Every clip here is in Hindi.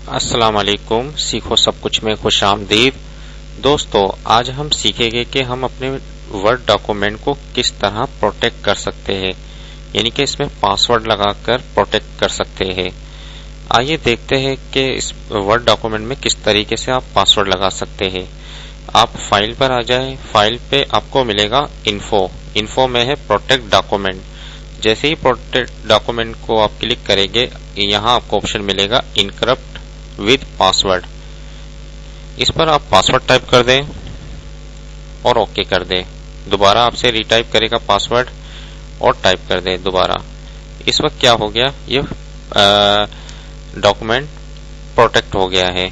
अस्सलाम वालेकुम। सीखो सब कुछ में खुश आमदीद। दोस्तों, आज हम सीखेंगे कि हम अपने वर्ड डॉक्यूमेंट को किस तरह प्रोटेक्ट कर सकते हैं, यानी कि इसमें पासवर्ड लगाकर प्रोटेक्ट कर सकते हैं। आइए देखते हैं कि इस वर्ड डॉक्यूमेंट में किस तरीके से आप पासवर्ड लगा सकते हैं। आप फाइल पर आ जाएं। फाइल पे आपको मिलेगा इन्फो में है प्रोटेक्ट डॉक्यूमेंट। जैसे ही प्रोटेक्ट डॉक्यूमेंट को आप क्लिक करेंगे, यहाँ आपको ऑप्शन मिलेगा इनक्रप्ट विद पासवर्ड। इस पर आप पासवर्ड टाइप कर दें और ओके कर दें। दोबारा आपसे रीटाइप करेगा पासवर्ड और टाइप कर दें दोबारा। इस वक्त क्या हो गया, ये डॉक्यूमेंट प्रोटेक्ट हो गया है। A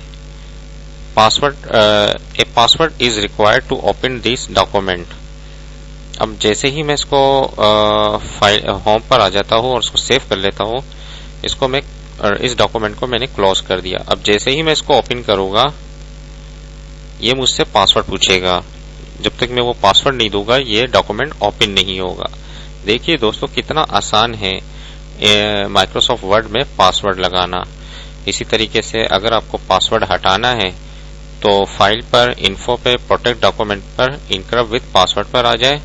password is required to open this document. अब जैसे ही मैं इसको फाइल होम पर आ जाता हूँ और इसको सेव कर लेता हूँ, इसको मैं इस डॉक्यूमेंट को मैंने क्लोज कर दिया। अब जैसे ही मैं इसको ओपन करूंगा, ये मुझसे पासवर्ड पूछेगा। जब तक मैं वो पासवर्ड नहीं दूंगा, ये डॉक्यूमेंट ओपन नहीं होगा। देखिए दोस्तों, कितना आसान है माइक्रोसॉफ्ट वर्ड में पासवर्ड लगाना। इसी तरीके से अगर आपको पासवर्ड हटाना है तो फाइल पर इन्फो पे प्रोटेक्ट डॉक्यूमेंट पर इनक्रप्ट विद पासवर्ड पर आ जाए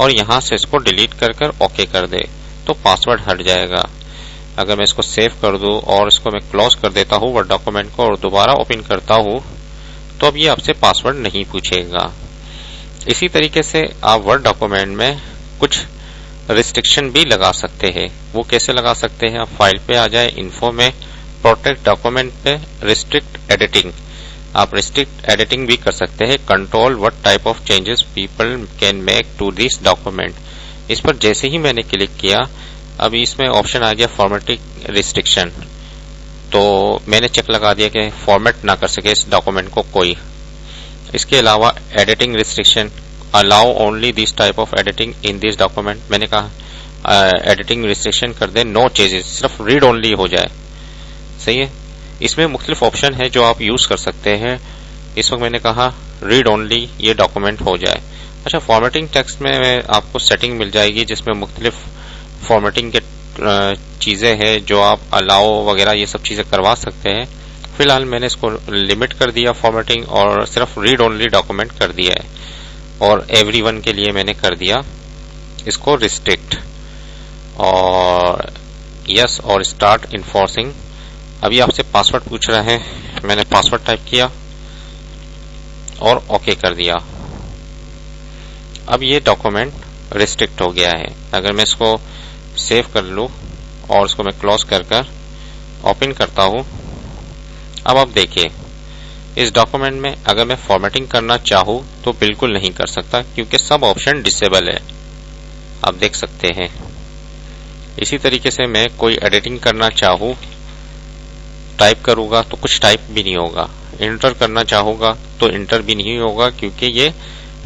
और यहां से इसको डिलीट कर ओके कर दे तो पासवर्ड हट जाएगा। अगर मैं इसको सेव कर दूं और इसको मैं क्लोज कर देता हूं वर्ड डॉक्यूमेंट को और दोबारा ओपन करता हूं, तो अब ये आपसे पासवर्ड नहीं पूछेगा। इसी तरीके से आप वर्ड डॉक्यूमेंट में कुछ रिस्ट्रिक्शन भी लगा सकते हैं। वो कैसे लगा सकते हैं, आप फाइल पे आ जाए, इन्फो में प्रोटेक्ट डॉक्यूमेंट पे रिस्ट्रिक्ट एडिटिंग। आप रिस्ट्रिक्ट एडिटिंग भी कर सकते हैं। Control what type of changes people can make to this document. इस पर जैसे ही मैंने क्लिक किया, अभी इसमें ऑप्शन आ गया फॉर्मेटिंग रिस्ट्रिक्शन। तो मैंने चेक लगा दिया कि फॉर्मेट ना कर सके इस डॉक्यूमेंट को कोई। इसके अलावा editing restriction, allow only this type of editing in this document. मैंने कहा एडिटिंग रिस्ट्रिक्शन कर दे, नो चेंजेस, सिर्फ रीड ओनली हो जाए। सही है। इसमें मुख्तलिफ ऑप्शन है जो आप यूज कर सकते हैं। इस वक्त मैंने कहा रीड ओनली ये डॉक्यूमेंट हो जाए। अच्छा, फॉर्मेटिंग टेक्स्ट में आपको सेटिंग मिल जाएगी जिसमें मुख्तलिफ फॉर्मेटिंग के चीजें हैं जो आप अलाउ वगैरह ये सब चीजें करवा सकते हैं। फिलहाल मैंने इसको लिमिट कर दिया फॉर्मेटिंग और सिर्फ रीड ओनली डॉक्यूमेंट कर दिया है, और एवरीवन के लिए मैंने कर दिया इसको रिस्ट्रिक्ट और यस और स्टार्ट इन्फोर्सिंग। अभी आपसे पासवर्ड पूछ रहा है, मैंने पासवर्ड टाइप किया और ओके कर दिया। अब ये डॉक्यूमेंट रिस्ट्रिक्ट हो गया है। अगर मैं इसको सेव कर लूं और इसको मैं क्लोज कर ओपन करता हूं, अब आप देखिए इस डॉक्यूमेंट में अगर मैं फॉर्मेटिंग करना चाहूं तो बिल्कुल नहीं कर सकता क्योंकि सब ऑप्शन डिसेबल है। आप देख सकते हैं। इसी तरीके से मैं कोई एडिटिंग करना चाहूं, टाइप करूंगा तो कुछ टाइप भी नहीं होगा। इंटर करना चाहूंगा तो इंटर भी नहीं होगा क्योंकि ये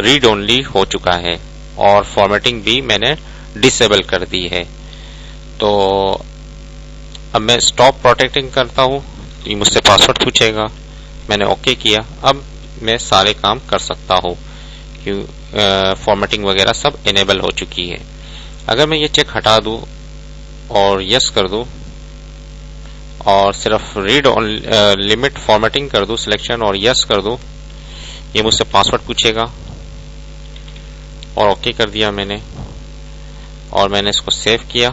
रीड ओनली हो चुका है और फॉर्मेटिंग भी मैंने डिसेबल कर दी है। तो अब मैं स्टॉप प्रोटेक्टिंग करता हूं, ये मुझसे पासवर्ड पूछेगा, मैंने ओके किया। अब मैं सारे काम कर सकता हूं कि फॉर्मेटिंग वगैरह सब इनेबल हो चुकी है। अगर मैं ये चेक हटा दूं और यस कर दूं और सिर्फ रीड लिमिट फॉर्मेटिंग कर दूं सिलेक्शन और यस कर दूं, ये मुझसे पासवर्ड पूछेगा और ओके कर दिया मैंने, और मैंने इसको सेव किया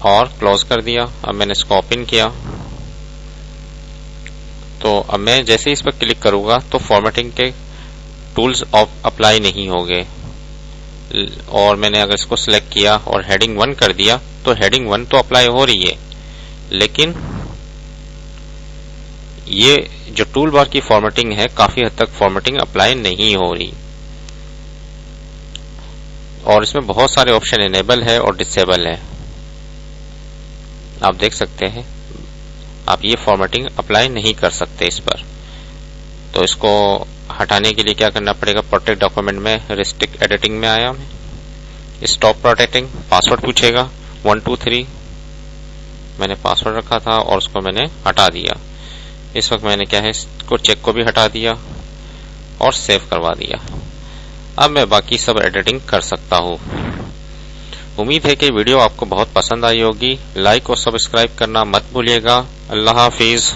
और क्लोज कर दिया। अब मैंने इसको ओपन किया तो अब मैं जैसे ही इस पर क्लिक करूंगा तो फॉर्मेटिंग के टूल्स अप्लाई नहीं होंगे। और मैंने अगर इसको सिलेक्ट किया और हेडिंग 1 कर दिया तो हेडिंग 1 तो अप्लाई हो रही है, लेकिन ये जो टूल बार की फॉर्मेटिंग है काफी हद तक फॉर्मेटिंग अप्लाई नहीं हो रही। और इसमें बहुत सारे ऑप्शन इनेबल है और डिसेबल है। आप देख सकते हैं, आप ये फॉर्मेटिंग अप्लाई नहीं कर सकते इस पर। तो इसको हटाने के लिए क्या करना पड़ेगा, प्रोटेक्ट डॉक्यूमेंट में रिस्ट्रिक्ट एडिटिंग में आया मैं, स्टॉप प्रोटेक्टिंग, पासवर्ड पूछेगा 1 2 3, मैंने पासवर्ड रखा था और उसको मैंने हटा दिया। इस वक्त मैंने क्या है, इसको चेक को भी हटा दिया और सेव करवा दिया। अब मैं बाकी सब एडिटिंग कर सकता हूं। उम्मीद है कि वीडियो आपको बहुत पसंद आई होगी। लाइक और सब्सक्राइब करना मत भूलिएगा। अल्लाह हाफिज।